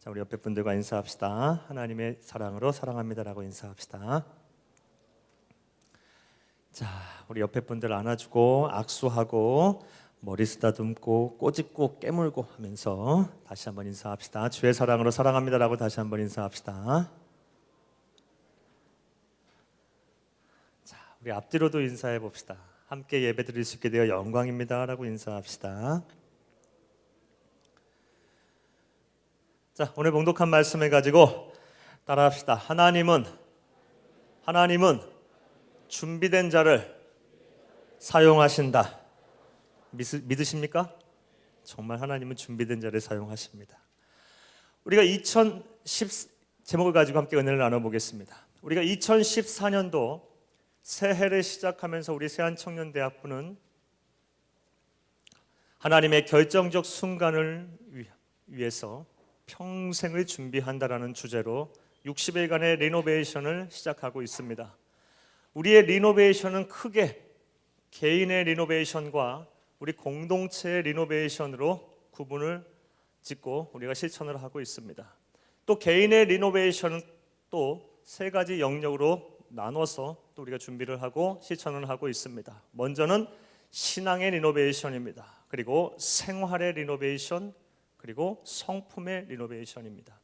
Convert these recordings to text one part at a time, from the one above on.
자, 우리 옆에 분들과 인사합시다. 하나님의 사랑으로 사랑합니다라고 인사합시다. 자, 우리 옆에 분들 안아주고 악수하고 머리 쓰다듬고 꼬집고 깨물고 하면서 다시 한번 인사합시다. 주의 사랑으로 사랑합니다라고 다시 한번 인사합시다. 자, 우리 앞뒤로도 인사해 봅시다. 함께 예배 드릴 수 있게 되어 영광입니다라고 인사합시다. 자, 오늘 봉독한 말씀을 가지고 따라합시다. 하나님은 준비된 자를 사용하신다. 믿으십니까? 정말 하나님은 준비된 자를 사용하십니다. 우리가 제목을 가지고 함께 은혜를 나눠보겠습니다. 우리가 2014년도 새해를 시작하면서 우리 세안청년대학부는 하나님의 결정적 순간을 위해서 평생을 준비한다라는 주제로 60일간의 리노베이션을 시작하고 있습니다. 우리의 리노베이션은 크게 개인의 리노베이션과 우리 공동체의 리노베이션으로 구분을 짓고 우리가 실천을 하고 있습니다. 또 개인의 리노베이션은 또 세 가지 영역으로 나눠서 또 우리가 준비를 하고 실천을 하고 있습니다. 먼저는 신앙의 리노베이션입니다. 그리고 생활의 리노베이션, 그리고 성품의 리노베이션입니다.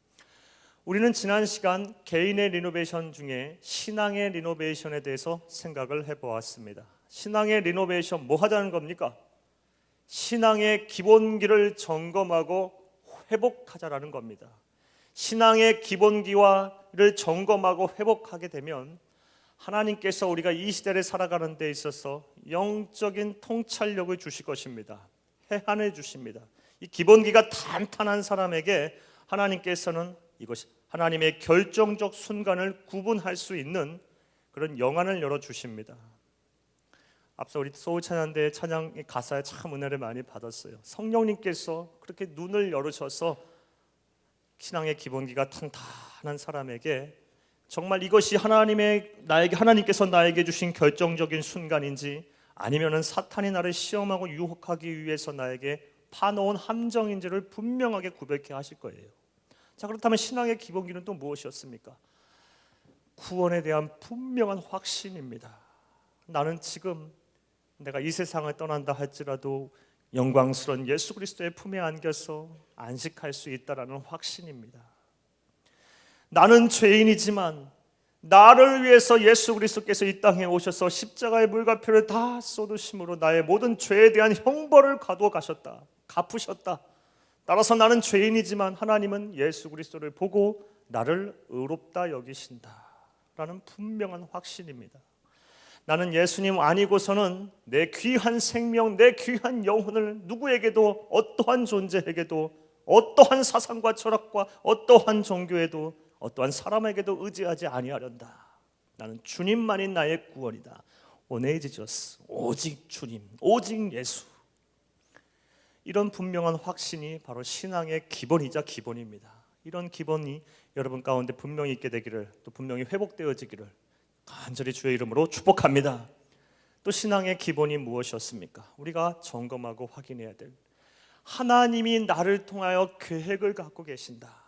우리는 지난 시간 개인의 리노베이션 중에 신앙의 리노베이션에 대해서 생각을 해보았습니다. 신앙의 리노베이션 뭐 하자는 겁니까? 신앙의 기본기를 점검하고 회복하자라는 겁니다. 신앙의 기본기를 점검하고 회복하게 되면 하나님께서 우리가 이 시대를 살아가는 데 있어서 영적인 통찰력을 주실 것입니다. 해안해 주십니다. 이 기본기가 탄탄한 사람에게 하나님께서는 이것이 하나님의 결정적 순간을 구분할 수 있는 그런 영안을 열어주십니다. 앞서 우리 소울 찬양대 찬양의 가사에 참 은혜를 많이 받았어요. 성령님께서 그렇게 눈을 열으셔서 신앙의 기본기가 탄탄한 사람에게 정말 이것이 하나님께서 나에게 주신 결정적인 순간인지 아니면은 사탄이 나를 시험하고 유혹하기 위해서 나에게 파놓은 함정인지를 분명하게 구별케 하실 거예요. 자, 그렇다면 신앙의 기본기는 또 무엇이었습니까? 구원에 대한 분명한 확신입니다. 나는 지금 내가 이 세상을 떠난다 할지라도 영광스러운 예수 그리스도의 품에 안겨서 안식할 수 있다라는 확신입니다. 나는 죄인이지만 나를 위해서 예수 그리스도께서 이 땅에 오셔서 십자가의 물과표를 다 쏟으심으로 나의 모든 죄에 대한 형벌을 갚으셨다. 따라서 나는 죄인이지만 하나님은 예수 그리스도를 보고 나를 의롭다 여기신다라는 분명한 확신입니다. 나는 예수님 아니고서는 내 귀한 생명, 내 귀한 영혼을 누구에게도, 어떠한 존재에게도, 어떠한 사상과 철학과 어떠한 종교에도, 어떠한 사람에게도 의지하지 아니하련다. 나는 주님만이 나의 구원이다. Only Jesus, 오직 주님, 오직 예수. 이런 분명한 확신이 바로 신앙의 기본이자 기본입니다. 이런 기본이 여러분 가운데 분명히 있게 되기를, 또 분명히 회복되어지기를 간절히 주의 이름으로 축복합니다. 또 신앙의 기본이 무엇이었습니까? 우리가 점검하고 확인해야 될, 하나님이 나를 통하여 계획을 갖고 계신다.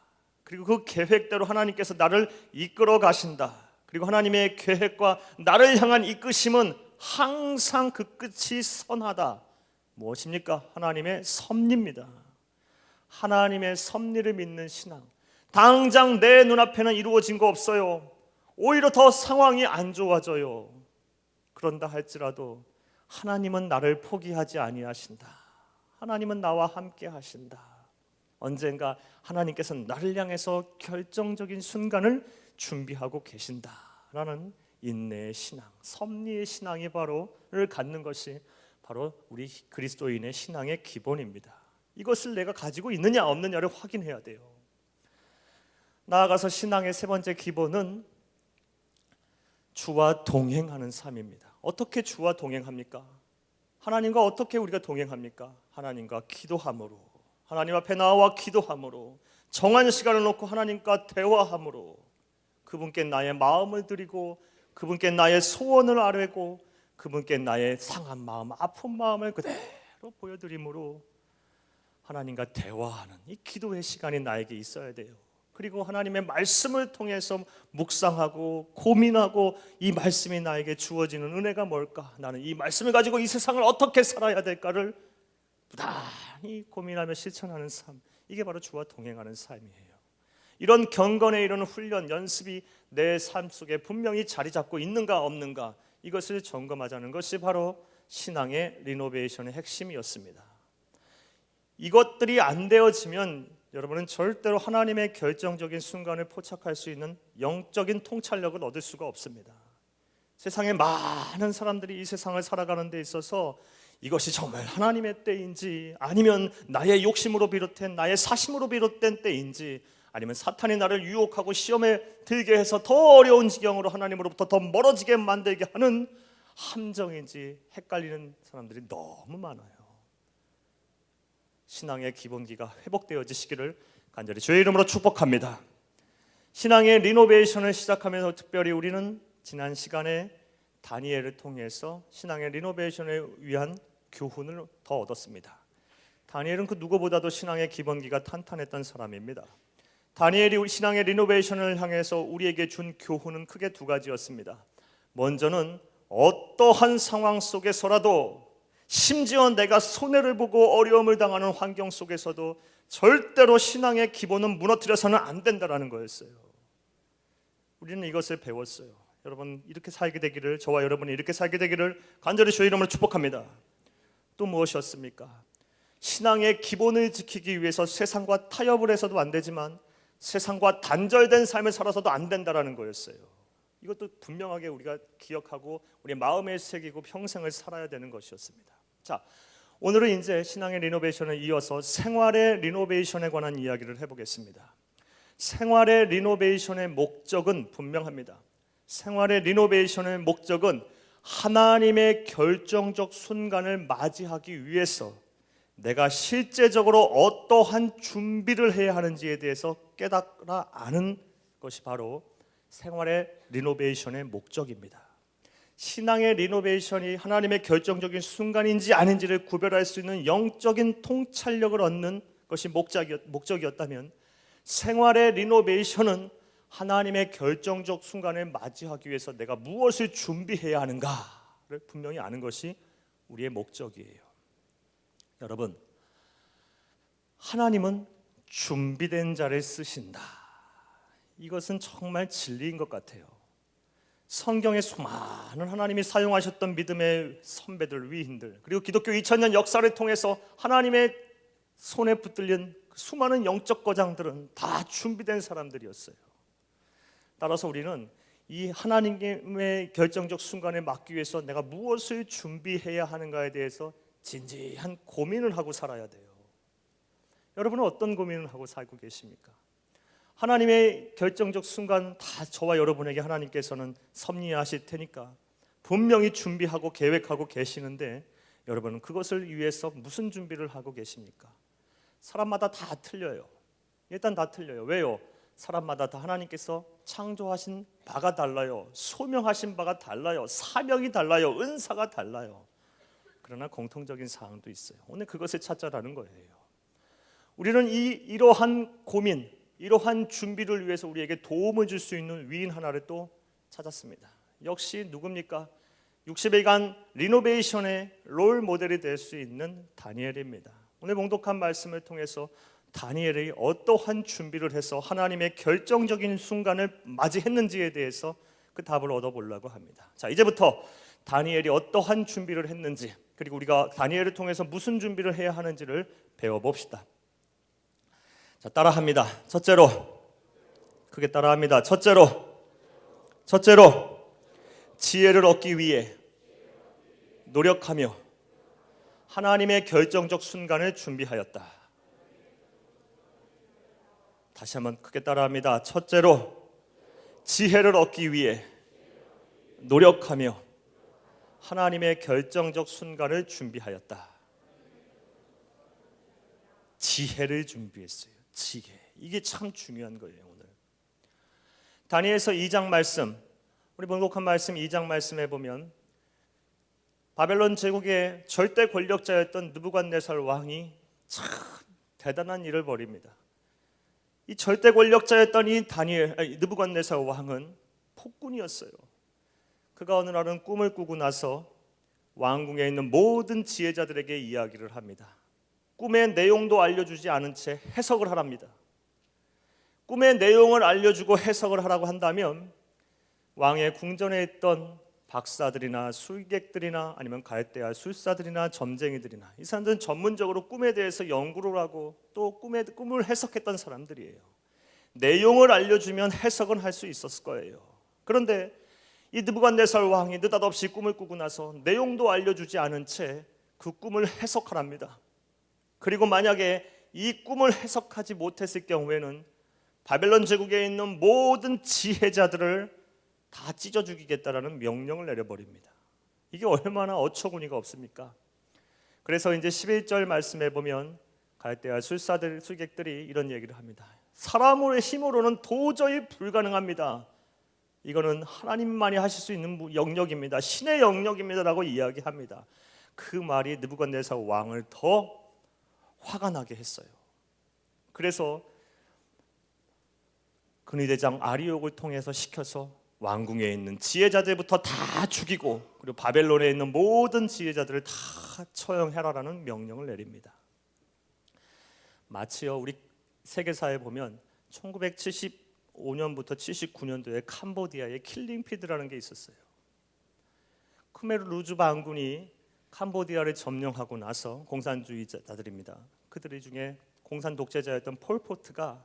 그리고 그 계획대로 하나님께서 나를 이끌어 가신다. 그리고 하나님의 계획과 나를 향한 이끄심은 항상 그 끝이 선하다. 무엇입니까? 하나님의 섭리입니다. 하나님의 섭리를 믿는 신앙. 당장 내 눈앞에는 이루어진 거 없어요. 오히려 더 상황이 안 좋아져요. 그런다 할지라도 하나님은 나를 포기하지 아니하신다. 하나님은 나와 함께 하신다. 언젠가 하나님께서는 나를 향해서 결정적인 순간을 준비하고 계신다라는 인내의 신앙, 섭리의 신앙이 바로를 갖는 것이 바로 우리 그리스도인의 신앙의 기본입니다. 이것을 내가 가지고 있느냐 없느냐를 확인해야 돼요. 나아가서 신앙의 세 번째 기본은 주와 동행하는 삶입니다. 어떻게 주와 동행합니까? 하나님과 어떻게 우리가 동행합니까? 하나님과 기도함으로, 하나님 앞에 나와 기도함으로, 정한 시간을 놓고 하나님과 대화함으로, 그분께 나의 마음을 드리고 그분께 나의 소원을 아뢰고 그분께 나의 상한 마음, 아픈 마음을 그대로 보여드림으로 하나님과 대화하는 이 기도의 시간이 나에게 있어야 돼요. 그리고 하나님의 말씀을 통해서 묵상하고 고민하고 이 말씀이 나에게 주어지는 은혜가 뭘까? 나는 이 말씀을 가지고 이 세상을 어떻게 살아야 될까를 부단히 고민하며 실천하는 삶, 이게 바로 주와 동행하는 삶이에요. 이런 경건의 이런 훈련, 연습이 내 삶 속에 분명히 자리 잡고 있는가 없는가, 이것을 점검하자는 것이 바로 신앙의 리노베이션의 핵심이었습니다. 이것들이 안 되어지면 여러분은 절대로 하나님의 결정적인 순간을 포착할 수 있는 영적인 통찰력을 얻을 수가 없습니다. 세상에 많은 사람들이 이 세상을 살아가는 데 있어서 이것이 정말 하나님의 때인지, 아니면 나의 욕심으로 비롯된, 나의 사심으로 비롯된 때인지, 아니면 사탄이 나를 유혹하고 시험에 들게 해서 더 어려운 지경으로 하나님으로부터 더 멀어지게 만들게 하는 함정인지 헷갈리는 사람들이 너무 많아요. 신앙의 기본기가 회복되어지시기를 간절히 주의 이름으로 축복합니다. 신앙의 리노베이션을 시작하면서 특별히 우리는 지난 시간에 다니엘을 통해서 신앙의 리노베이션을 위한 교훈을 더 얻었습니다. 다니엘은 그 누구보다도 신앙의 기본기가 탄탄했던 사람입니다. 다니엘이 신앙의 리노베이션을 향해서 우리에게 준 교훈은 크게 두 가지였습니다. 먼저는 어떠한 상황 속에서라도, 심지어 내가 손해를 보고 어려움을 당하는 환경 속에서도 절대로 신앙의 기본은 무너뜨려서는 안 된다는 거였어요. 우리는 이것을 배웠어요. 여러분, 이렇게 살게 되기를, 저와 여러분이 이렇게 살게 되기를 간절히 주의 이름으로 축복합니다. 또 무엇이었습니까? 신앙의 기본을 지키기 위해서 세상과 타협을 해서도 안 되지만 세상과 단절된 삶을 살아서도 안 된다는 거였어요. 이것도 분명하게 우리가 기억하고 우리 마음에 새기고 평생을 살아야 되는 것이었습니다. 자, 오늘은 이제 신앙의 리노베이션을 이어서 생활의 리노베이션에 관한 이야기를 해보겠습니다. 생활의 리노베이션의 목적은 분명합니다. 생활의 리노베이션의 목적은 하나님의 결정적 순간을 맞이하기 위해서 내가 실제적으로 어떠한 준비를 해야 하는지에 대해서 깨달아 아는 것이 바로 생활의 리노베이션의 목적입니다. 신앙의 리노베이션이 하나님의 결정적인 순간인지 아닌지를 구별할 수 있는 영적인 통찰력을 얻는 것이 목적이었다면, 생활의 리노베이션은 하나님의 결정적 순간을 맞이하기 위해서 내가 무엇을 준비해야 하는가를 분명히 아는 것이 우리의 목적이에요. 여러분, 하나님은 준비된 자를 쓰신다. 이것은 정말 진리인 것 같아요. 성경에 수많은 하나님이 사용하셨던 믿음의 선배들, 위인들, 그리고 기독교 2000년 역사를 통해서 하나님의 손에 붙들린 수많은 영적 거장들은 다 준비된 사람들이었어요. 따라서 우리는 이 하나님의 결정적 순간에 맞기 위해서 내가 무엇을 준비해야 하는가에 대해서 진지한 고민을 하고 살아야 돼요. 여러분은 어떤 고민을 하고 살고 계십니까? 하나님의 결정적 순간 다 저와 여러분에게 하나님께서는 섭리하실 테니까 분명히 준비하고 계획하고 계시는데, 여러분은 그것을 위해서 무슨 준비를 하고 계십니까? 사람마다 다 틀려요. 일단 다 틀려요. 왜요? 사람마다 다 하나님께서 창조하신 바가 달라요. 소명하신 바가 달라요. 사명이 달라요. 은사가 달라요. 그러나 공통적인 사항도 있어요. 오늘 그것을 찾자라는 거예요. 우리는 이러한 고민, 이러한 준비를 위해서 우리에게 도움을 줄 수 있는 위인 하나를 또 찾았습니다. 역시 누굽니까? 60일간 리노베이션의 롤 모델이 될 수 있는 다니엘입니다. 오늘 봉독한 말씀을 통해서 다니엘이 어떠한 준비를 해서 하나님의 결정적인 순간을 맞이했는지에 대해서 그 답을 얻어보려고 합니다. 자, 이제부터 다니엘이 어떠한 준비를 했는지, 그리고 우리가 다니엘을 통해서 무슨 준비를 해야 하는지를 배워봅시다. 자, 따라합니다. 첫째로, 크게 따라합니다. 첫째로, 지혜를 얻기 위해 노력하며 하나님의 결정적 순간을 준비하였다. 다시 한번 크게 따라합니다. 첫째로, 지혜를 얻기 위해 노력하며 하나님의 결정적 순간을 준비하였다. 지혜를 준비했어요. 지혜. 이게 참 중요한 거예요. 오늘 다니엘서 2장 말씀, 우리 번복한 말씀 2장 말씀에 보면 바벨론 제국의 절대 권력자였던 느부갓네살 왕이 참 대단한 일을 벌입니다. 이 절대 권력자였던 이 느부갓네살 왕은 폭군이었어요. 그가 어느 날은 꿈을 꾸고 나서 왕궁에 있는 모든 지혜자들에게 이야기를 합니다. 꿈의 내용도 알려주지 않은 채 해석을 하랍니다. 꿈의 내용을 알려주고 해석을 하라고 한다면 왕의 궁전에 있던 박사들이나 술객들이나 아니면 갈대아 술사들이나 점쟁이들이나 이 사람들은 전문적으로 꿈에 대해서 연구를 하고 또 꿈을 해석했던 사람들이에요. 내용을 알려주면 해석은 할 수 있었을 거예요. 그런데 이 느부갓네살 왕이 느닷없이 꿈을 꾸고 나서 내용도 알려주지 않은 채 그 꿈을 해석하랍니다. 그리고 만약에 이 꿈을 해석하지 못했을 경우에는 바벨론 제국에 있는 모든 지혜자들을 다 찢어 죽이겠다라는 명령을 내려버립니다. 이게 얼마나 어처구니가 없습니까? 그래서 이제 11절 말씀에 보면 갈대아 술객들이 이런 얘기를 합니다. 사람의 힘으로는 도저히 불가능합니다. 이거는 하나님만이 하실 수 있는 영역입니다. 신의 영역입니다라고 이야기합니다. 그 말이 느부갓네살 왕을 더 화가 나게 했어요. 그래서 근위대장 아리옥을 통해서 시켜서 왕궁에 있는 지혜자들부터 다 죽이고 그리고 바벨론에 있는 모든 지혜자들을 다 처형해라라는 명령을 내립니다. 마치요 우리 세계사에 보면 1975년부터 79년도에 캄보디아에 킬링피드라는 게 있었어요. 크메르 루즈 반군이 캄보디아를 점령하고 나서 공산주의자들입니다. 그들 중에 공산 독재자였던 폴포트가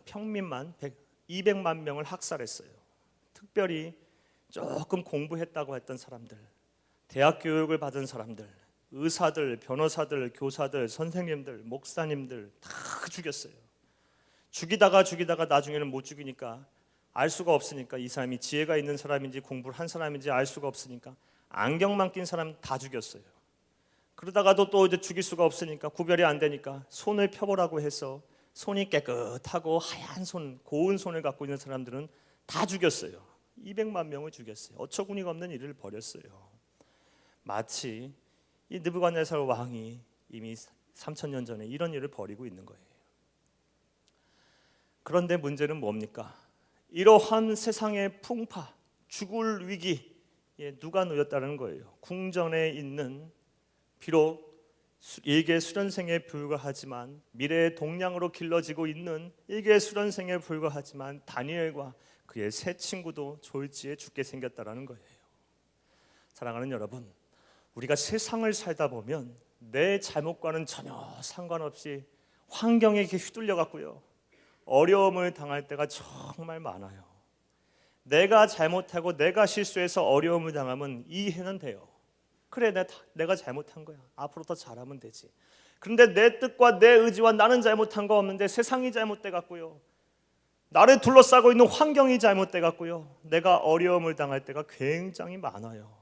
평민만 200만 명을 학살했어요. 특별히 조금 공부했다고 했던 사람들, 대학 교육을 받은 사람들, 의사들, 변호사들, 교사들, 선생님들, 목사님들 다 죽였어요. 죽이다가 나중에는 못 죽이니까 알 수가 없으니까 이 사람이 지혜가 있는 사람인지 공부를 한 사람인지 알 수가 없으니까 안경만 낀 사람 다 죽였어요. 그러다가도 또 이제 죽일 수가 없으니까 구별이 안 되니까 손을 펴보라고 해서 손이 깨끗하고 하얀 손, 고운 손을 갖고 있는 사람들은 다 죽였어요. 200만 명을 죽였어요. 어처구니가 없는 일을 벌였어요. 마치 이 느부갓네살 왕이 이미 3000년 전에 이런 일을 벌이고 있는 거예요. 그런데 문제는 뭡니까? 이러한 세상의 풍파, 죽을 위기에 누가 놓였다는 거예요. 궁전에 있는 비록 일개 수련생에 불과하지만 미래의 동량으로 길러지고 있는 일개 수련생에 불과하지만 다니엘과 그의 세 친구도 졸지에 죽게 생겼다라는 거예요. 사랑하는 여러분, 우리가 세상을 살다 보면 내 잘못과는 전혀 상관없이 환경에 휘둘려 갖고요 어려움을 당할 때가 정말 많아요. 내가 잘못하고 내가 실수해서 어려움을 당하면 이해는 돼요. 그래, 내가 잘못한 거야. 앞으로 더 잘하면 되지. 그런데 내 뜻과 내 의지와 나는 잘못한 거 없는데 세상이 잘못돼 갖고요 나를 둘러싸고 있는 환경이 잘못돼 갖고요 내가 어려움을 당할 때가 굉장히 많아요.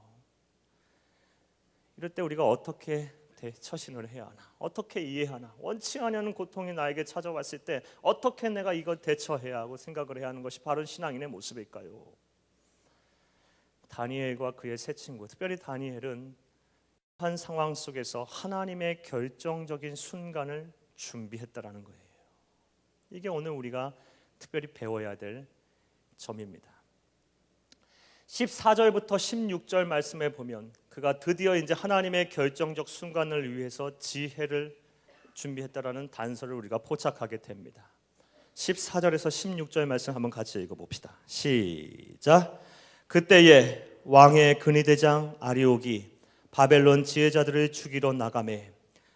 이럴 때 우리가 어떻게 처신을 해야 하나? 어떻게 이해하나? 원치 않는 고통이 나에게 찾아왔을 때 어떻게 내가 이걸 대처해야 하고 생각을 해야 하는 것이 바로 신앙인의 모습일까요? 다니엘과 그의 세 친구, 특별히 다니엘은 한 상황 속에서 하나님의 결정적인 순간을 준비했다라는 거예요. 이게 오늘 우리가 특별히 배워야 될 점입니다. 14절부터 16절 말씀에 보면 그가 드디어 이제 하나님의 결정적 순간을 위해서 지혜를 준비했다라는 단서를 우리가 포착하게 됩니다. 14절에서 16절 말씀 한번 같이 읽어봅시다. 시작. 그때에 왕의 근위대장 아리옥이 바벨론 지혜자들을 죽이러 나가매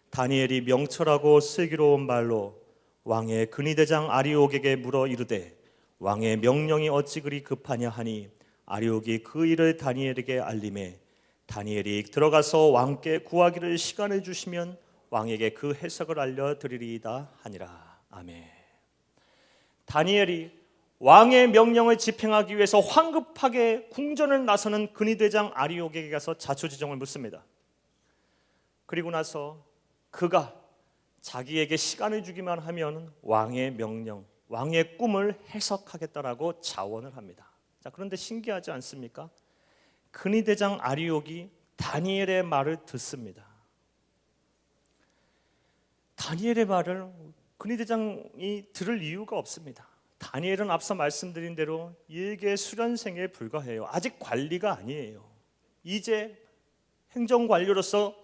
다니엘이 명철하고 슬기로운 말로 왕의 근위대장 아리옥에게 물어 이르되 왕의 명령이 어찌 그리 급하냐 하니 아리옥이 그 일을 다니엘에게 알림해 다니엘이 들어가서 왕께 구하기를 시간을 주시면 왕에게 그 해석을 알려드리리이다 하니라. 아멘. 다니엘이 왕의 명령을 집행하기 위해서 황급하게 궁전을 나서는 근위대장 아리옥에게 가서 자초지종을 묻습니다. 그리고 나서 그가 자기에게 시간을 주기만 하면 왕의 명령, 왕의 꿈을 해석하겠다라고 자원을 합니다. 자, 그런데 신기하지 않습니까? 근위대장 아리옥이 다니엘의 말을 듣습니다. 다니엘의 말을 근위대장이 들을 이유가 없습니다. 다니엘은 앞서 말씀드린 대로 일개 수련생에 불과해요. 아직 관리가 아니에요. 이제 행정관료로서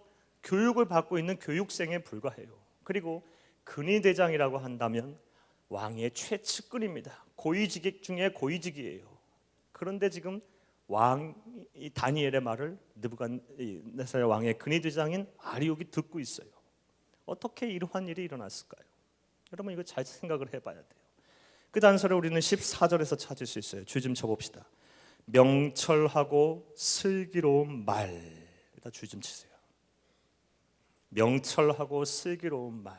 교육을 받고 있는 교육생에 불과해요. 그리고 근위대장이라고 한다면 왕의 최측근입니다. 고위직 중에 고위직이에요. 그런데 지금 이 다니엘의 말을 느부갓네살 왕의 근위대장인 아리옥이 듣고 있어요. 어떻게 이러한 일이 일어났을까요? 여러분 이거 잘 생각을 해봐야 돼요. 그 단서를 우리는 14절에서 찾을 수 있어요. 줄 좀 쳐봅시다. 명철하고 슬기로운 말. 일단 줄 좀 치세요. 명철하고 슬기로운 말.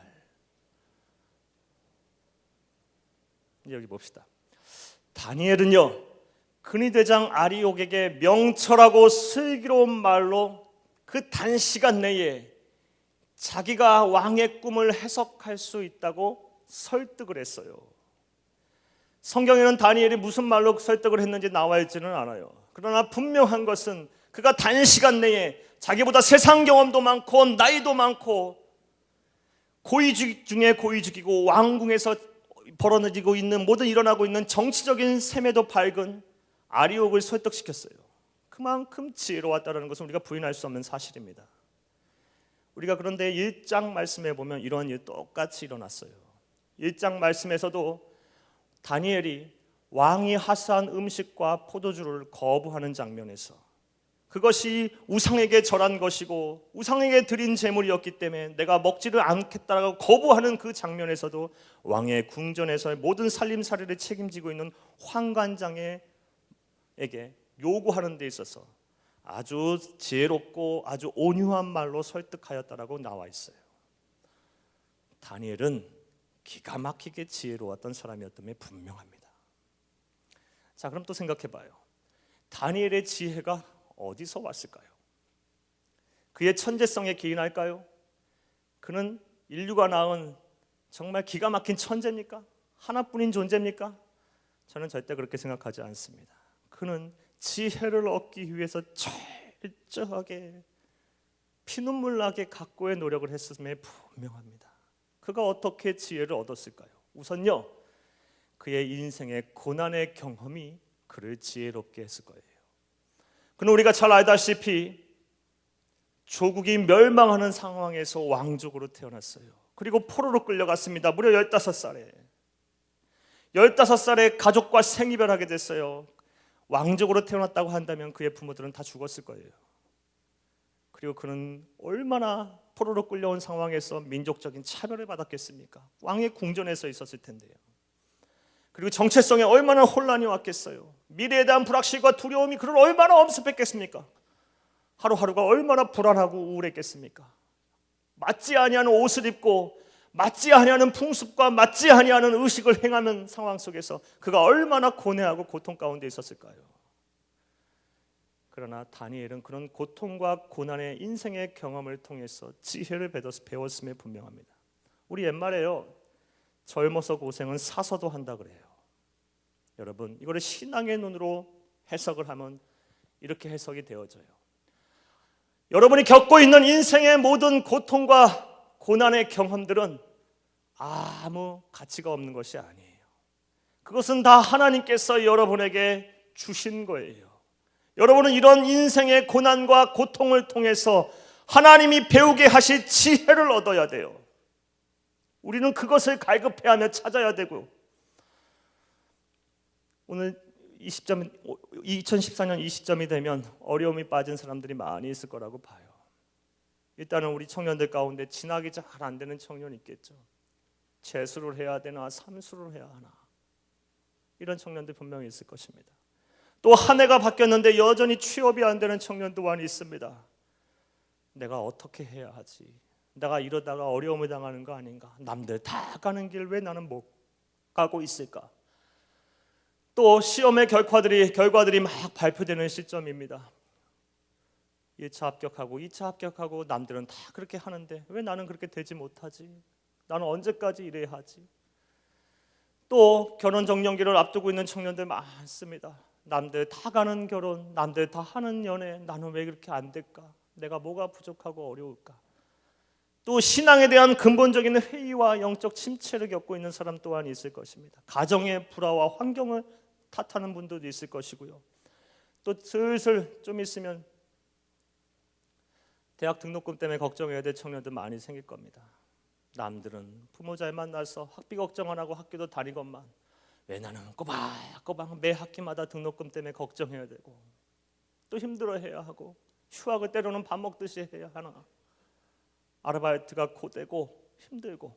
여기 봅시다. 다니엘은요, 근위대장 아리옥에게 명철하고 슬기로운 말로 그 단시간 내에 자기가 왕의 꿈을 해석할 수 있다고 설득을 했어요. 성경에는 다니엘이 무슨 말로 설득을 했는지 나와 있지는 않아요. 그러나 분명한 것은 그가 단시간 내에 자기보다 세상 경험도 많고 나이도 많고 고위직 중에 고위직이고 왕궁에서 벌어지고 있는 모든 일어나고 있는 정치적인 셈에도 밝은 아리옥을 설득시켰어요. 그만큼 지혜로웠다는 것은 우리가 부인할 수 없는 사실입니다. 우리가 그런데 1장 말씀에 보면 이런 일이 똑같이 일어났어요. 1장 말씀에서도 다니엘이 왕이 하사한 음식과 포도주를 거부하는 장면에서 그것이 우상에게 절한 것이고 우상에게 드린 제물이었기 때문에 내가 먹지를 않겠다라고 거부하는 그 장면에서도 왕의 궁전에서의 모든 살림살이를 책임지고 있는 환관장에게 요구하는 데 있어서 아주 지혜롭고 아주 온유한 말로 설득하였다라고 나와 있어요. 다니엘은 기가 막히게 지혜로웠던 사람이었음에 분명합니다. 자, 그럼 또 생각해 봐요. 다니엘의 지혜가 어디서 왔을까요? 그의 천재성에 기인할까요? 그는 인류가 낳은 정말 기가 막힌 천재입니까? 하나뿐인 존재입니까? 저는 절대 그렇게 생각하지 않습니다. 그는 지혜를 얻기 위해서 철저하게 피눈물 나게 각고의 노력을 했음에 분명합니다. 그가 어떻게 지혜를 얻었을까요? 우선요, 그의 인생의 고난의 경험이 그를 지혜롭게 했을 거예요. 그는 우리가 잘 알다시피 조국이 멸망하는 상황에서 왕족으로 태어났어요. 그리고 포로로 끌려갔습니다. 무려 15살에 15살에 가족과 생이별하게 됐어요. 왕족으로 태어났다고 한다면 그의 부모들은 다 죽었을 거예요. 그리고 그는 얼마나 포로로 끌려온 상황에서 민족적인 차별을 받았겠습니까? 왕의 궁전에서 있었을 텐데요. 그리고 정체성에 얼마나 혼란이 왔겠어요. 미래에 대한 불확실과 두려움이 그를 얼마나 엄습했겠습니까? 하루하루가 얼마나 불안하고 우울했겠습니까? 맞지 아니하는 옷을 입고 맞지 아니하는 풍습과 맞지 아니하는 의식을 행하는 상황 속에서 그가 얼마나 고뇌하고 고통 가운데 있었을까요? 그러나 다니엘은 그런 고통과 고난의 인생의 경험을 통해서 지혜를 배웠음에 분명합니다. 우리 옛말에요, 젊어서 고생은 사서도 한다 그래요. 여러분, 이거를 신앙의 눈으로 해석을 하면 이렇게 해석이 되어져요. 여러분이 겪고 있는 인생의 모든 고통과 고난의 경험들은 아무 가치가 없는 것이 아니에요. 그것은 다 하나님께서 여러분에게 주신 거예요. 여러분은 이런 인생의 고난과 고통을 통해서 하나님이 배우게 하실 지혜를 얻어야 돼요. 우리는 그것을 갈급해하며 찾아야 되고, 오늘 2014년 이 시점이 되면 어려움이 빠진 사람들이 많이 있을 거라고 봐요. 일단은 우리 청년들 가운데 진학이 잘 안 되는 청년이 있겠죠. 재수를 해야 되나 삼수를 해야 하나, 이런 청년들 분명히 있을 것입니다. 또 한 해가 바뀌었는데 여전히 취업이 안 되는 청년 또한 있습니다. 내가 어떻게 해야 하지? 내가 이러다가 어려움을 당하는 거 아닌가? 남들 다 가는 길 왜 나는 못 가고 있을까? 또 시험의 결과들이 막 발표되는 시점입니다. 1차 합격하고 2차 합격하고 남들은 다 그렇게 하는데 왜 나는 그렇게 되지 못하지? 나는 언제까지 이래야 하지? 또 결혼 정년기를 앞두고 있는 청년들 많습니다. 남들 다 가는 결혼, 남들 다 하는 연애, 나는 왜 그렇게 안 될까? 내가 뭐가 부족하고 어려울까? 또 신앙에 대한 근본적인 회의와 영적 침체를 겪고 있는 사람 또한 있을 것입니다. 가정의 불화와 환경을 탓하는 분들도 있을 것이고요. 또 슬슬 좀 있으면 대학 등록금 때문에 걱정해야 될 청년들 많이 생길 겁니다. 남들은 부모 잘 만나서 학비 걱정 안 하고 학교도 다니건만 왜 나는 꼬박꼬박 매 학기마다 등록금 때문에 걱정해야 되고 또 힘들어해야 하고 휴학을 때로는 밥 먹듯이 해야 하나, 아르바이트가 고되고 힘들고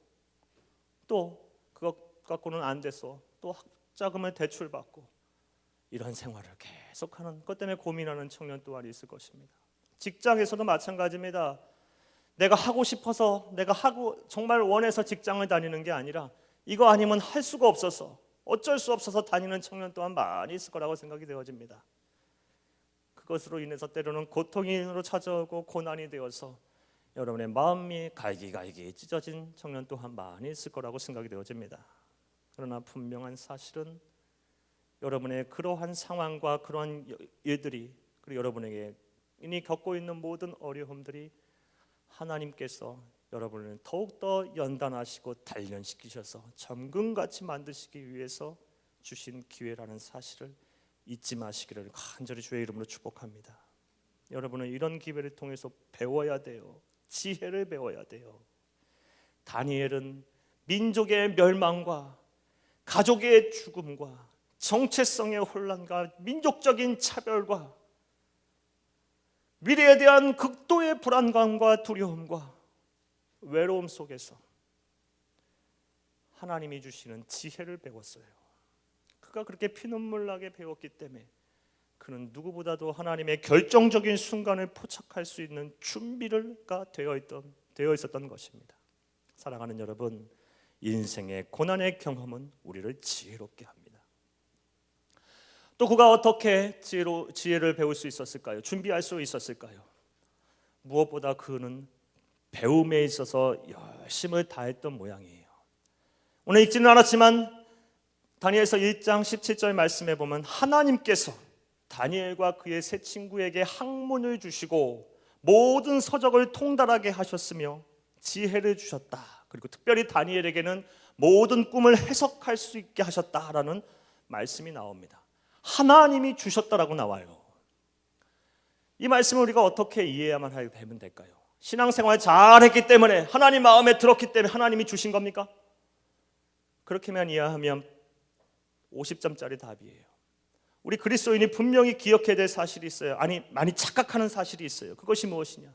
또 그것 갖고는 안 돼서 또 학자금을 대출받고 이런 생활을 계속하는 것 때문에 고민하는 청년 또한 있을 것입니다. 직장에서도 마찬가지입니다. 내가 하고 싶어서 내가 하고 정말 원해서 직장을 다니는 게 아니라 이거 아니면 할 수가 없어서 어쩔 수 없어서 다니는 청년 또한 많이 있을 거라고 생각이 되어집니다. 그것으로 인해서 때로는 고통으로 찾아오고 고난이 되어서 여러분의 마음이 갈기갈기 찢어진 청년 또한 많이 있을 거라고 생각이 되어집니다. 그러나 분명한 사실은 여러분의 그러한 상황과 그러한 일들이 그리고 여러분에게 이미 겪고 있는 모든 어려움들이 하나님께서 여러분을 더욱더 연단하시고 단련시키셔서 점금같이 만드시기 위해서 주신 기회라는 사실을 잊지 마시기를 간절히 주의 이름으로 축복합니다. 여러분은 이런 기회를 통해서 배워야 돼요. 지혜를 배워야 돼요. 다니엘은 민족의 멸망과 가족의 죽음과 정체성의 혼란과 민족적인 차별과 미래에 대한 극도의 불안감과 두려움과 외로움 속에서 하나님이 주시는 지혜를 배웠어요. 그가 그렇게 피눈물 나게 배웠기 때문에 그는 누구보다도 하나님의 결정적인 순간을 포착할 수 있는 준비가 되어 있었던 것입니다. 사랑하는 여러분, 인생의 고난의 경험은 우리를 지혜롭게 합니다. 또 그가 어떻게 지혜를 배울 수 있었을까요? 준비할 수 있었을까요? 무엇보다 그는 배움에 있어서 열심을 다했던 모양이에요. 오늘 읽지는 않았지만 다니엘서 1장 17절 말씀에 보면 하나님께서 다니엘과 그의 세 친구에게 학문을 주시고 모든 서적을 통달하게 하셨으며 지혜를 주셨다. 그리고 특별히 다니엘에게는 모든 꿈을 해석할 수 있게 하셨다라는 말씀이 나옵니다. 하나님이 주셨다라고 나와요. 이 말씀을 우리가 어떻게 이해해야만 되면 될까요? 신앙생활 잘했기 때문에 하나님 마음에 들었기 때문에 하나님이 주신 겁니까? 그렇게만 이해하면 50점짜리 답이에요. 우리 그리스도인이 분명히 기억해야 될 사실이 있어요. 아니, 많이 착각하는 사실이 있어요. 그것이 무엇이냐?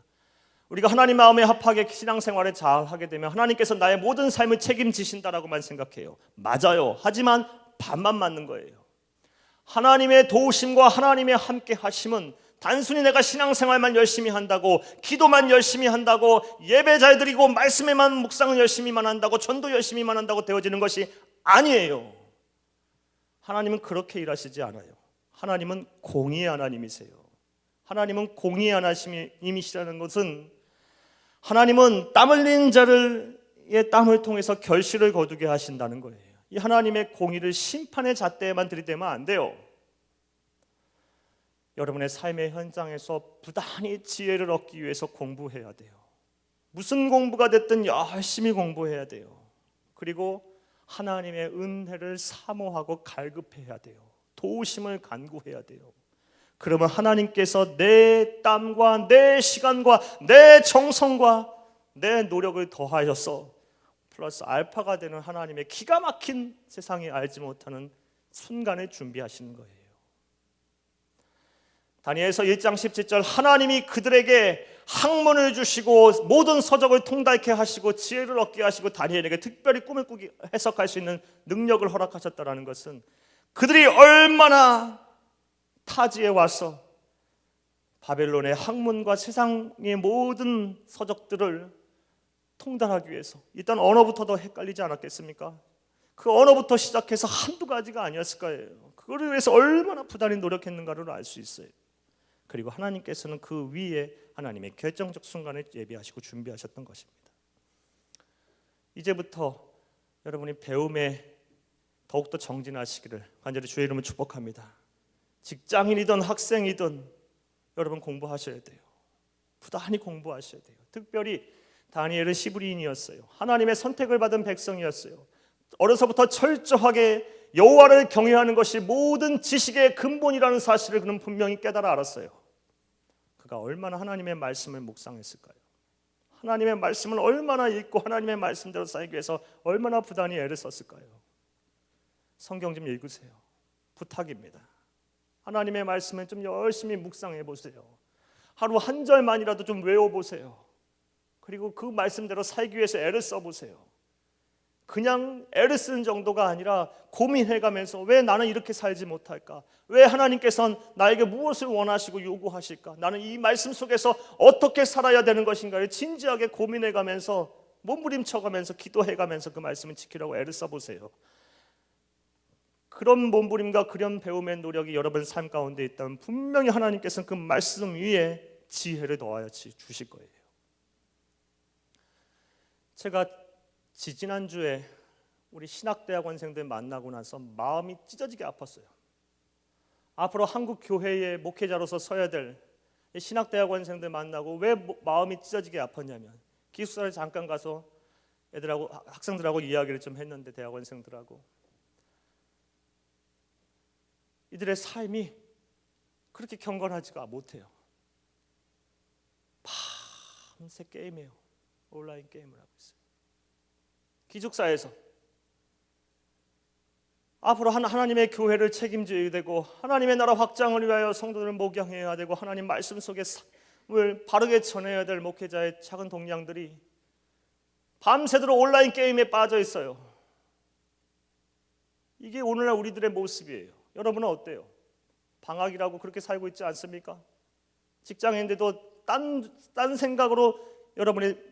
우리가 하나님 마음에 합하게 신앙생활을 잘하게 되면 하나님께서 나의 모든 삶을 책임지신다라고만 생각해요. 맞아요. 하지만 반만 맞는 거예요. 하나님의 도우심과 하나님의 함께 하심은 단순히 내가 신앙생활만 열심히 한다고, 기도만 열심히 한다고, 예배 잘 드리고 말씀에만 묵상을 열심히만 한다고, 전도 열심히만 한다고 되어지는 것이 아니에요. 하나님은 그렇게 일하시지 않아요. 하나님은 공의의 하나님이세요. 하나님은 공의의 하나님이시라는 것은 하나님은 땀 흘린 자의 땀을 통해서 결실을 거두게 하신다는 거예요. 이 하나님의 공의를 심판의 잣대에만 들이대면 안 돼요. 여러분의 삶의 현장에서 부단히 지혜를 얻기 위해서 공부해야 돼요. 무슨 공부가 됐든 열심히 공부해야 돼요. 그리고 하나님의 은혜를 사모하고 갈급해야 돼요. 도우심을 간구해야 돼요. 그러면 하나님께서 내 땀과 내 시간과 내 정성과 내 노력을 더하셔서 플러스 알파가 되는 하나님의 기가 막힌 세상이 알지 못하는 순간을 준비하시는 거예요. 다니엘서 1장 17절 하나님이 그들에게 학문을 주시고 모든 서적을 통달케 하시고 지혜를 얻게 하시고 다니엘에게 특별히 꿈을 꾸기 해석할 수 있는 능력을 허락하셨다는 것은 그들이 얼마나 타지에 와서 바벨론의 학문과 세상의 모든 서적들을 통달하기 위해서 일단 언어부터도 헷갈리지 않았겠습니까? 그 언어부터 시작해서 한두 가지가 아니었을 거예요. 그걸 위해서 얼마나 부단히 노력했는가를 알 수 있어요. 그리고 하나님께서는 그 위에 하나님의 결정적 순간을 예비하시고 준비하셨던 것입니다. 이제부터 여러분이 배움에 더욱더 정진하시기를 간절히 주의 이름으로 축복합니다. 직장인이든 학생이든 여러분 공부하셔야 돼요. 부단히 공부하셔야 돼요. 특별히 다니엘은 히브리인이었어요. 하나님의 선택을 받은 백성이었어요. 어려서부터 철저하게 여호와를 경외하는 것이 모든 지식의 근본이라는 사실을 그는 분명히 깨달아 알았어요. 그가 얼마나 하나님의 말씀을 묵상했을까요? 하나님의 말씀을 얼마나 읽고 하나님의 말씀대로 살기 위해서 얼마나 부단히 애를 썼을까요? 성경 좀 읽으세요. 부탁입니다. 하나님의 말씀을 좀 열심히 묵상해 보세요. 하루 한 절만이라도 좀 외워보세요. 그리고 그 말씀대로 살기 위해서 애를 써보세요. 그냥 애를 쓰는 정도가 아니라 고민해가면서 왜 나는 이렇게 살지 못할까? 왜 하나님께서는 나에게 무엇을 원하시고 요구하실까? 나는 이 말씀 속에서 어떻게 살아야 되는 것인가를 진지하게 고민해가면서 몸부림쳐가면서 기도해가면서 그 말씀을 지키려고 애를 써보세요. 그런 몸부림과 그런 배움의 노력이 여러분 삶 가운데 있다면 분명히 하나님께서는 그 말씀 위에 지혜를 더하여 주실 거예요. 제가 지지난주에 우리 신학대학원생들 만나고 나서 마음이 찢어지게 아팠어요. 앞으로 한국 교회의 목회자로서 서야 될 신학대학원생들 만나고 왜 마음이 찢어지게 아팠냐면 기숙사를 잠깐 가서 애들하고 학생들하고 이야기를 좀 했는데 대학원생들하고 이들의 삶이 그렇게 경건하지가 못해요. 밤새 게임해요. 온라인 게임을 하고 있어요. 기숙사에서 앞으로 하나님의 교회를 책임져야 되고 하나님의 나라 확장을 위하여 성도들을 목양해야 되고 하나님 말씀 속에 삶을 바르게 전해야 될 목회자의 작은 동량들이 밤새도록 온라인 게임에 빠져 있어요. 이게 오늘날 우리들의 모습이에요. 여러분은 어때요? 방학이라고 그렇게 살고 있지 않습니까? 직장인데도 딴 생각으로 여러분의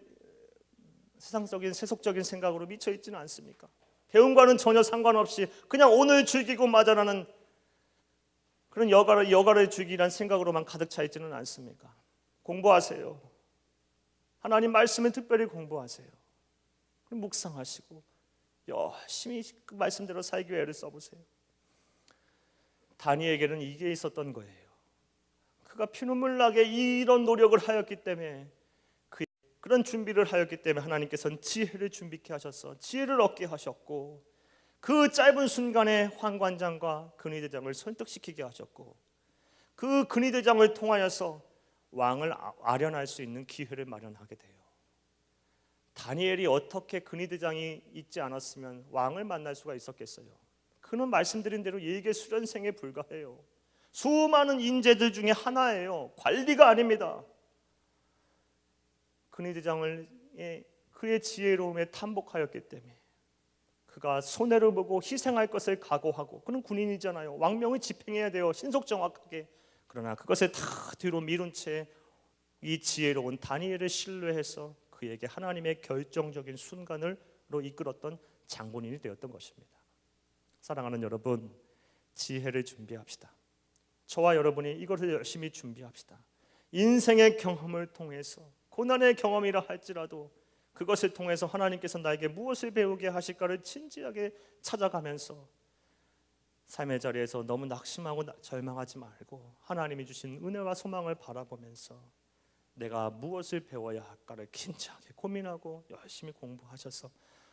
세상적인 세속적인 생각으로 미쳐 있지는 않습니까? 배움과는 전혀 상관없이 그냥 오늘 즐기고 마자라는 그런 여가를 즐기라는 생각으로만 가득 차 있지는 않습니까? 공부하세요. 하나님 말씀을 특별히 공부하세요. 묵상하시고 열심히 그 말씀대로 살기 위해 애를 써보세요. 다니엘에게는 이게 있었던 거예요. 그가 피눈물 나게 이런 노력을 하였기 때문에 그런 준비를 하였기 때문에 하나님께서는 지혜를 준비케 하셔서 지혜를 얻게 하셨고 그 짧은 순간에 환관장과 근위대장을 설득시키게 하셨고 그 근위대장을 통하여서 왕을 아련할 수 있는 기회를 마련하게 돼요. 다니엘이 어떻게 근위대장이 있지 않았으면 왕을 만날 수가 있었겠어요? 그는 말씀드린 대로 예계 수련생에 불과해요. 수많은 인재들 중에 하나예요. 관리가 아닙니다. 근위대장을 그의 지혜로움에 탐복하였기 때문에 그가 손해를 보고 희생할 것을 각오하고 그는 군인이잖아요. 왕명을 집행해야 돼요. 신속정확하게. 그러나 그것을 다 뒤로 미룬 채 이 지혜로운 다니엘을 신뢰해서 그에게 하나님의 결정적인 순간으로 이끌었던 장본인이 되었던 것입니다. 사랑하는 여러분, 지혜를 준비합시다. 저와 여러분이 이것을 열심히 준비합시다. 인생의 경험을 통해서 고난의 경험이라 할지라도 그것을 통해서 하나님께서 나에게 무엇을 배우게 하실까를 진지하게 찾아가면서 삶의 자리에서 너무 낙심하고 절망하지 말고 하나님이 주신 은혜와 소망을 바라보면서 내가 무엇을 배워야 할까를 긴장하게 고민하고 열심히 공부하셔서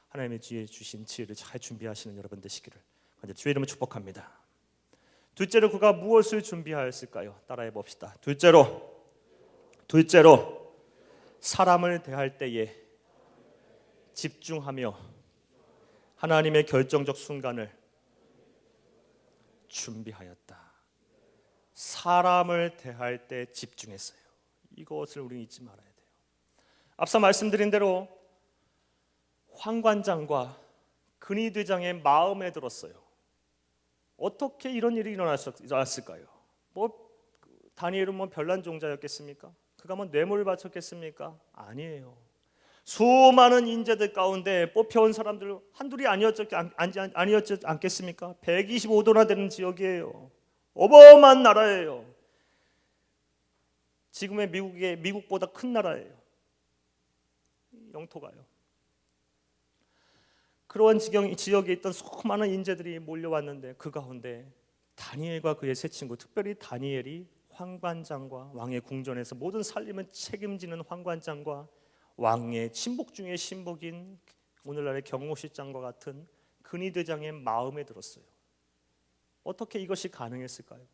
하나님의 뒤에 주신 지혜를 잘 준비하시는 여러분 되시기를 주의 이름으로 축복합니다. 둘째로 그가 무엇을 준비하였을까요? 따라해 봅시다. 둘째로 사람을 대할 때에 집중하며 하나님의 결정적 순간을 준비하였다. 사람을 대할 때 집중했어요. 이것을 우리는 잊지 말아야 돼요. 앞서 말씀드린 대로 환관장과 근위대장의 마음에 들었어요. 어떻게 이런 일이 일어났을까요? 다니엘은 별난 종자였겠습니까? 그가 뇌물을 바쳤겠습니까? 아니에요. 수많은 인재들 가운데 뽑혀온 사람들 한둘이 아니었지 않겠습니까? 125도나 되는 지역이에요. 어마어마한 나라예요. 지금의 미국보다 큰 나라예요. 영토가요. 그러한 지역에 있던 수많은 인재들이 몰려왔는데 그 가운데 다니엘과 그의 세 친구, 특별히 다니엘이 환관장과 왕의 궁전에서 모든 살림을 책임지는 환관장과 왕의 친복 중에 신복인 오늘날의 경호실장과 같은 근위대장의 마음에 들었어요. 어떻게 이것이 가능했을까요?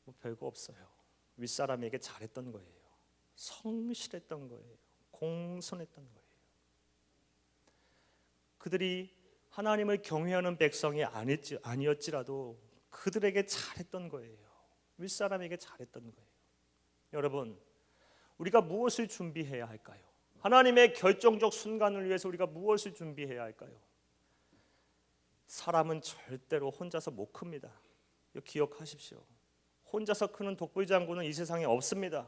뭐 별거 없어요. 윗사람에게 잘했던 거예요. 성실했던 거예요. 공손했던 거예요. 그들이 하나님을 경외하는 백성이 아니었지라도 그들에게 잘했던 거예요. 윗사람에게 잘했던 거예요. 여러분, 우리가 무엇을 준비해야 할까요? 하나님의 결정적 순간을 위해서 우리가 무엇을 준비해야 할까요? 사람은 절대로 혼자서 못 큽니다. 이거 기억하십시오. 혼자서 크는 독불장군은 이 세상에 없습니다.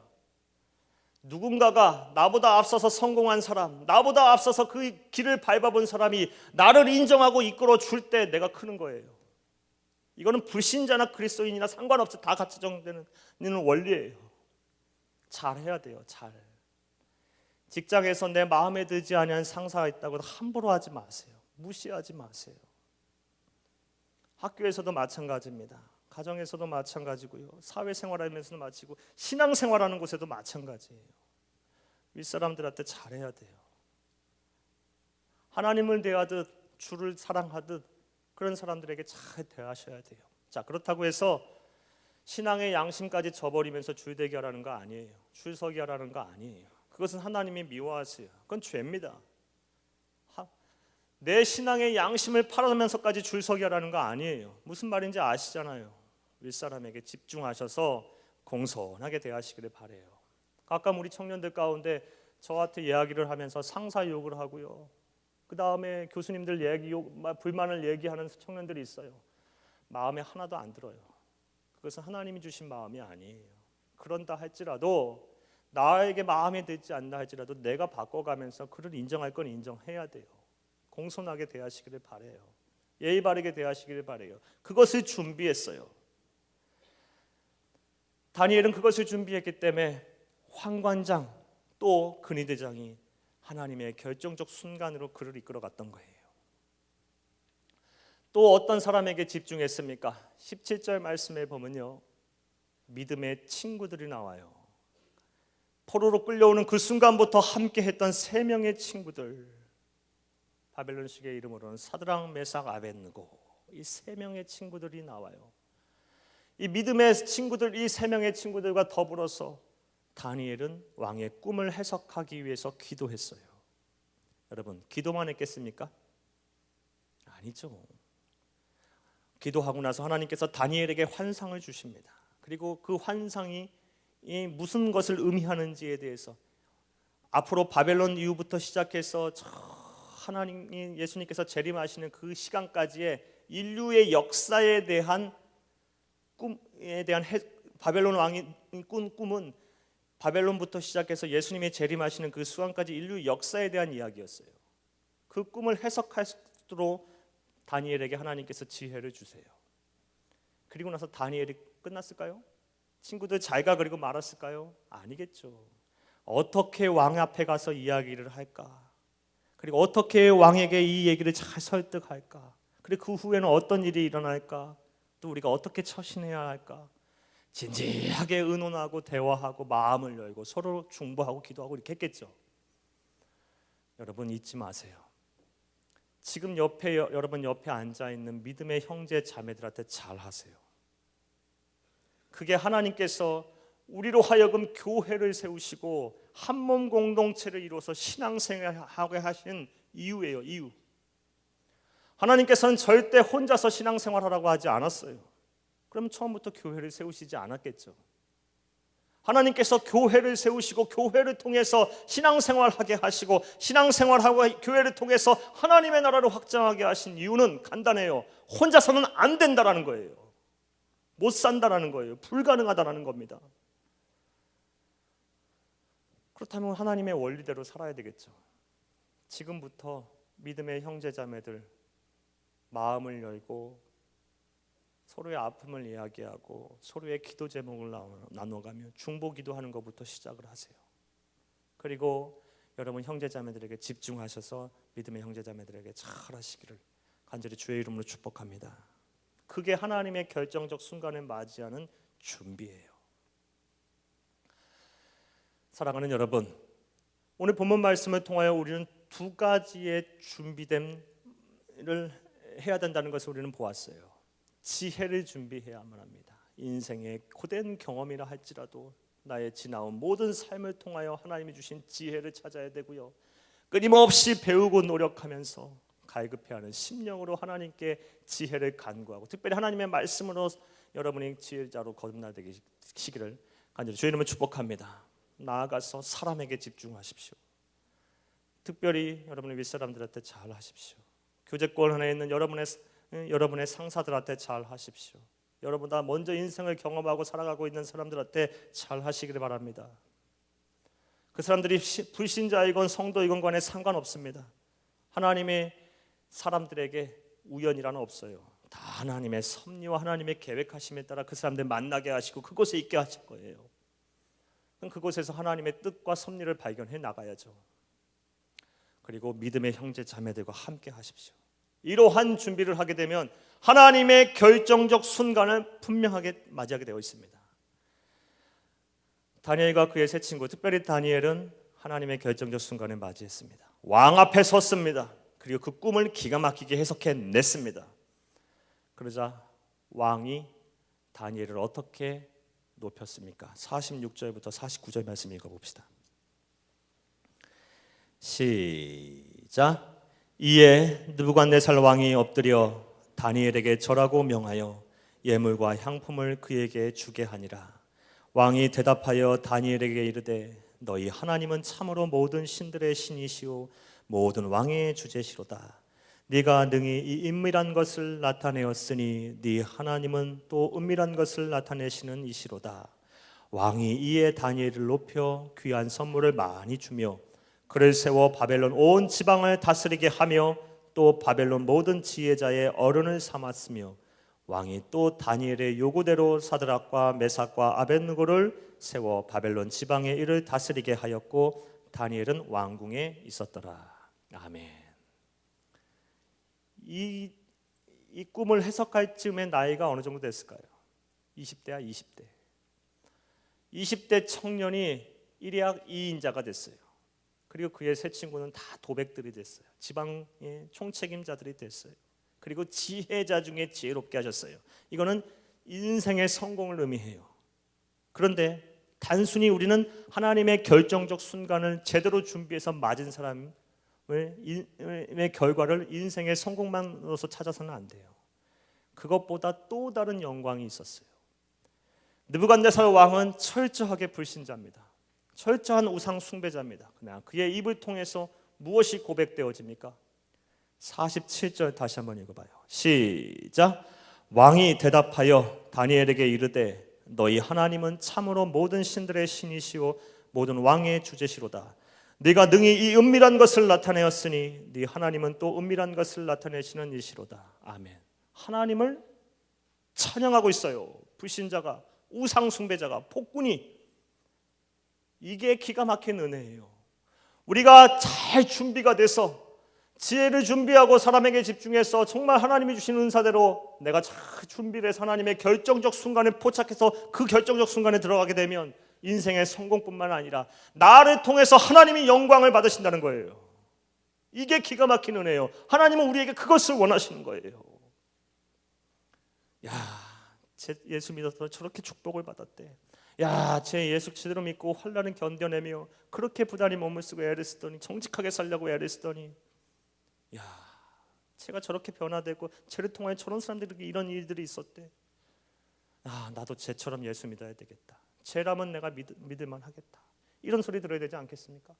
누군가가 나보다 앞서서 성공한 사람, 나보다 앞서서 그 길을 밟아본 사람이 나를 인정하고 이끌어 줄 때 내가 크는 거예요. 이거는 불신자나 그리스도인이나 상관없이 다 같이 정되는 원리예요. 잘해야 돼요. 잘. 직장에서 내 마음에 들지 않은 상사가 있다고 함부로 하지 마세요. 무시하지 마세요. 학교에서도 마찬가지입니다. 가정에서도 마찬가지고요. 사회생활하면서도 마치고 신앙생활하는 곳에도 마찬가지예요. 윗사람들한테 잘해야 돼요. 하나님을 대하듯 주를 사랑하듯 그런 사람들에게 잘 대하셔야 돼요. 자, 그렇다고 해서 신앙의 양심까지 저버리면서 줄대기 하라는 거 아니에요. 줄서기 하라는 거 아니에요. 그것은 하나님이 미워하세요. 그건 죄입니다. 내 신앙의 양심을 팔아면서까지 줄서기 하라는 거 아니에요. 무슨 말인지 아시잖아요. 윗사람에게 집중하셔서 공손하게 대하시기를 바라요. 가끔 우리 청년들 가운데 저한테 이야기를 하면서 상사 욕을 하고요. 그 다음에 교수님들 불만을 얘기하는 청년들이 있어요. 마음에 하나도 안 들어요. 그것은 하나님이 주신 마음이 아니에요. 그런다 할지라도 나에게 마음에 들지 않나 할지라도 내가 바꿔가면서 그를 인정할 건 인정해야 돼요. 공손하게 대하시기를 바라요. 예의 바르게 대하시기를 바라요. 그것을 준비했어요. 다니엘은 그것을 준비했기 때문에 황관장 또 근위대장이 하나님의 결정적 순간으로 그를 이끌어갔던 거예요. 또 어떤 사람에게 집중했습니까? 17절 말씀에 보면요, 믿음의 친구들이 나와요. 포로로 끌려오는 그 순간부터 함께했던 3명의 친구들, 바벨론식의 이름으로는 사드락, 메삭, 아벳느고, 이 3명의 친구들이 나와요. 이 믿음의 친구들, 이 3명의 친구들과 더불어서 다니엘은 왕의 꿈을 해석하기 위해서 기도했어요. 여러분, 기도만 했겠습니까? 아니죠. 기도하고 나서 하나님께서 다니엘에게 환상을 주십니다. 그리고 그 환상이 무슨 것을 의미하는지에 대해서 앞으로 바벨론 이후부터 시작해서 하나님 예수님께서 재림하시는 그 시간까지의 인류의 역사에 대한 꿈에 대한 바벨론 왕이 꾼 꿈은 바벨론부터 시작해서 예수님의 재림하시는 그 수간까지 인류 역사에 대한 이야기였어요. 그 꿈을 해석할 수 있도록 다니엘에게 하나님께서 지혜를 주세요. 그리고 나서 다니엘이 끝났을까요? 친구들 잘가 그리고 말았을까요? 아니겠죠. 어떻게 왕 앞에 가서 이야기를 할까? 그리고 어떻게 왕에게 이 얘기를 잘 설득할까? 그리고 그 후에는 어떤 일이 일어날까? 또 우리가 어떻게 처신해야 할까? 진지하게 의논하고 대화하고 마음을 열고 서로 중보하고 기도하고 이렇게 했겠죠. 여러분 잊지 마세요. 지금 여러분 옆에 앉아있는 믿음의 형제 자매들한테 잘하세요. 그게 하나님께서 우리로 하여금 교회를 세우시고 한몸 공동체를 이루어서 신앙생활하게 하신 이유예요. 이유. 하나님께서는 절대 혼자서 신앙생활하라고 하지 않았어요. 그럼 처음부터 교회를 세우시지 않았겠죠. 하나님께서 교회를 세우시고 교회를 통해서 신앙생활하게 하시고 신앙생활하고 교회를 통해서 하나님의 나라를 확장하게 하신 이유는 간단해요. 혼자서는 안 된다라는 거예요. 못 산다라는 거예요. 불가능하다라는 겁니다. 그렇다면 하나님의 원리대로 살아야 되겠죠. 지금부터 믿음의 형제자매들 마음을 열고 서로의 아픔을 이야기하고 서로의 기도 제목을 나눠가며 중보기도하는 것부터 시작을 하세요. 그리고 여러분 형제자매들에게 집중하셔서 믿음의 형제자매들에게 잘하시기를 간절히 주의 이름으로 축복합니다. 그게 하나님의 결정적 순간을 맞이하는 준비예요. 사랑하는 여러분, 오늘 본문 말씀을 통하여 우리는 두 가지의 준비됨을 해야 된다는 것을 우리는 보았어요. 지혜를 준비해야만 합니다. 인생의 고된 경험이라 할지라도 나의 지나온 모든 삶을 통하여 하나님이 주신 지혜를 찾아야 되고요. 끊임없이 배우고 노력하면서 갈급해하는 심령으로 하나님께 지혜를 간구하고, 특별히 하나님의 말씀으로 여러분이 지혜자로 거듭나시기를 간절히 주의 이름으로 축복합니다. 나아가서 사람에게 집중하십시오. 특별히 여러분의 윗사람들한테 잘 하십시오. 교제권 안에 있는 여러분의 상사들한테 잘 하십시오. 여러분보다 먼저 인생을 경험하고 살아가고 있는 사람들한테 잘 하시기를 바랍니다. 그 사람들이 불신자이건 성도이건 간에 상관없습니다. 하나님의 사람들에게 우연이라는 없어요. 다 하나님의 섭리와 하나님의 계획하심에 따라 그 사람들 만나게 하시고 그곳에 있게 하실 거예요. 그럼 그곳에서 하나님의 뜻과 섭리를 발견해 나가야죠. 그리고 믿음의 형제 자매들과 함께 하십시오. 이러한 준비를 하게 되면 하나님의 결정적 순간을 분명하게 맞이하게 되어 있습니다. 다니엘과 그의 세 친구, 특별히 다니엘은 하나님의 결정적 순간을 맞이했습니다. 왕 앞에 섰습니다. 그리고 그 꿈을 기가 막히게 해석해냈습니다. 그러자 왕이 다니엘을 어떻게 높였습니까? 46절부터 49절 말씀 읽어봅시다. 시작. 이에 느부갓네살 왕이 엎드려 다니엘에게 절하고 명하여 예물과 향품을 그에게 주게 하니라. 왕이 대답하여 다니엘에게 이르되 너희 하나님은 참으로 모든 신들의 신이시오 모든 왕의 주제시로다. 네가 능히 이 은밀한 것을 나타내었으니 네 하나님은 또 은밀한 것을 나타내시는 이시로다. 왕이 이에 다니엘을 높여 귀한 선물을 많이 주며 그를 세워 바벨론 온 지방을 다스리게 하며 또 바벨론 모든 지혜자의 어른을 삼았으며 왕이 또 다니엘의 요구대로 사드락과 메삭과 아벳느고를 세워 바벨론 지방의 일을 다스리게 하였고 다니엘은 왕궁에 있었더라. 아멘. 이 꿈을 해석할 즈음에 나이가 어느 정도 됐을까요? 20대야 20대. 20대 청년이 일약 2인자가 됐어요. 그리고 그의 세 친구는 다 도백들이 됐어요. 지방의 총책임자들이 됐어요. 그리고 지혜자 중에 지혜롭게 하셨어요. 이거는 인생의 성공을 의미해요. 그런데 단순히 우리는 하나님의 결정적 순간을 제대로 준비해서 맞은 사람의 결과를 인생의 성공만으로서 찾아서는 안 돼요. 그것보다 또 다른 영광이 있었어요. 느부갓네살 왕은 철저하게 불신자입니다. 철저한 우상 숭배자입니다. 그냥 그의 입을 통해서 무엇이 고백되어집니까? 47절 다시 한번 읽어봐요. 시작. 왕이 대답하여 다니엘에게 이르되 너희 하나님은 참으로 모든 신들의 신이시오 모든 왕의 주제시로다. 네가 능히 이 은밀한 것을 나타내었으니 네 하나님은 또 은밀한 것을 나타내시는 이시로다. 아멘. 하나님을 찬양하고 있어요. 불신자가, 우상 숭배자가, 폭군이. 이게 기가 막힌 은혜예요. 우리가 잘 준비가 돼서 지혜를 준비하고 사람에게 집중해서 정말 하나님이 주신 은사대로 내가 잘 준비를 해서 하나님의 결정적 순간에 포착해서 그 결정적 순간에 들어가게 되면 인생의 성공뿐만 아니라 나를 통해서 하나님이 영광을 받으신다는 거예요. 이게 기가 막힌 은혜예요. 하나님은 우리에게 그것을 원하시는 거예요. 야, 제 예수 믿어서 저렇게 축복을 받았대. 야, 제 예수 제대로 믿고 환난을 견뎌내며 그렇게 부단히 몸을 쓰고 애를 쓰더니 정직하게 살려고 애를 쓰더니 야, 제가 저렇게 변화되고 쟤를 통해 저런 사람들에게 이런 일들이 있었대. 아, 나도 쟤처럼 예수 믿어야 되겠다. 쟤라면 내가 믿을만 하겠다. 이런 소리 들어야 되지 않겠습니까?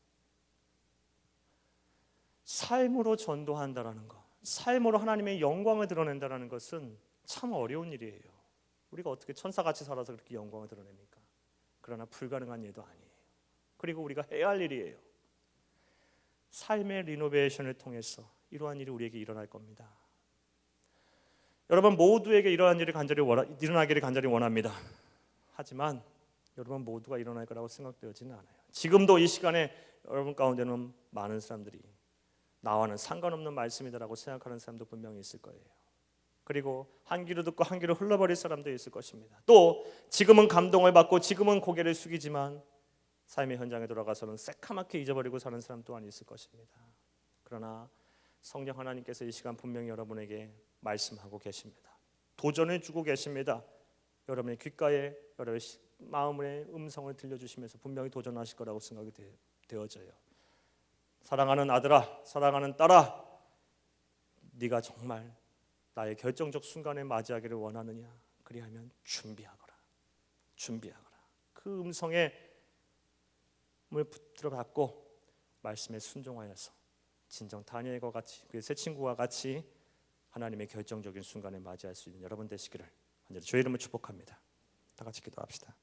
삶으로 전도한다라는 것, 삶으로 하나님의 영광을 드러낸다라는 것은 참 어려운 일이에요. 우리가 어떻게 천사같이 살아서 그렇게 영광을 드러냅니까? 그러나 불가능한 일도 아니에요. 그리고 우리가 해야 할 일이에요. 삶의 리노베이션을 통해서 이러한 일이 우리에게 일어날 겁니다. 여러분 모두에게 이러한 일이 일어나기를 간절히 원합니다. 하지만 여러분 모두가 일어날 거라고 생각되어지는 않아요. 지금도 이 시간에 여러분 가운데는 많은 사람들이 나와는 상관없는 말씀이다라고 생각하는 사람도 분명히 있을 거예요. 그리고 한 귀로 듣고 한 귀로 흘러버릴 사람도 있을 것입니다. 또 지금은 감동을 받고 지금은 고개를 숙이지만 삶의 현장에 돌아가서는 새카맣게 잊어버리고 사는 사람 또한 있을 것입니다. 그러나 성령 하나님께서 이 시간 분명히 여러분에게 말씀하고 계십니다. 도전해 주고 계십니다. 여러분의 귓가에 여러분의 마음의 음성을 들려주시면서 분명히 도전하실 거라고 생각이 되어져요. 사랑하는 아들아, 사랑하는 딸아, 네가 정말 나의 결정적 순간에 맞이하기를 원하느냐? 그리하면 준비하거라. 준비하거라. 그 음성에 몸을 붙들어 받고 말씀에 순종하여서 진정 다니엘과 같이 그의 세 친구와 같이 하나님의 결정적인 순간에 맞이할 수 있는 여러분 되시기를 간절히 주의 이름으로 축복합니다. 다 같이 기도합시다.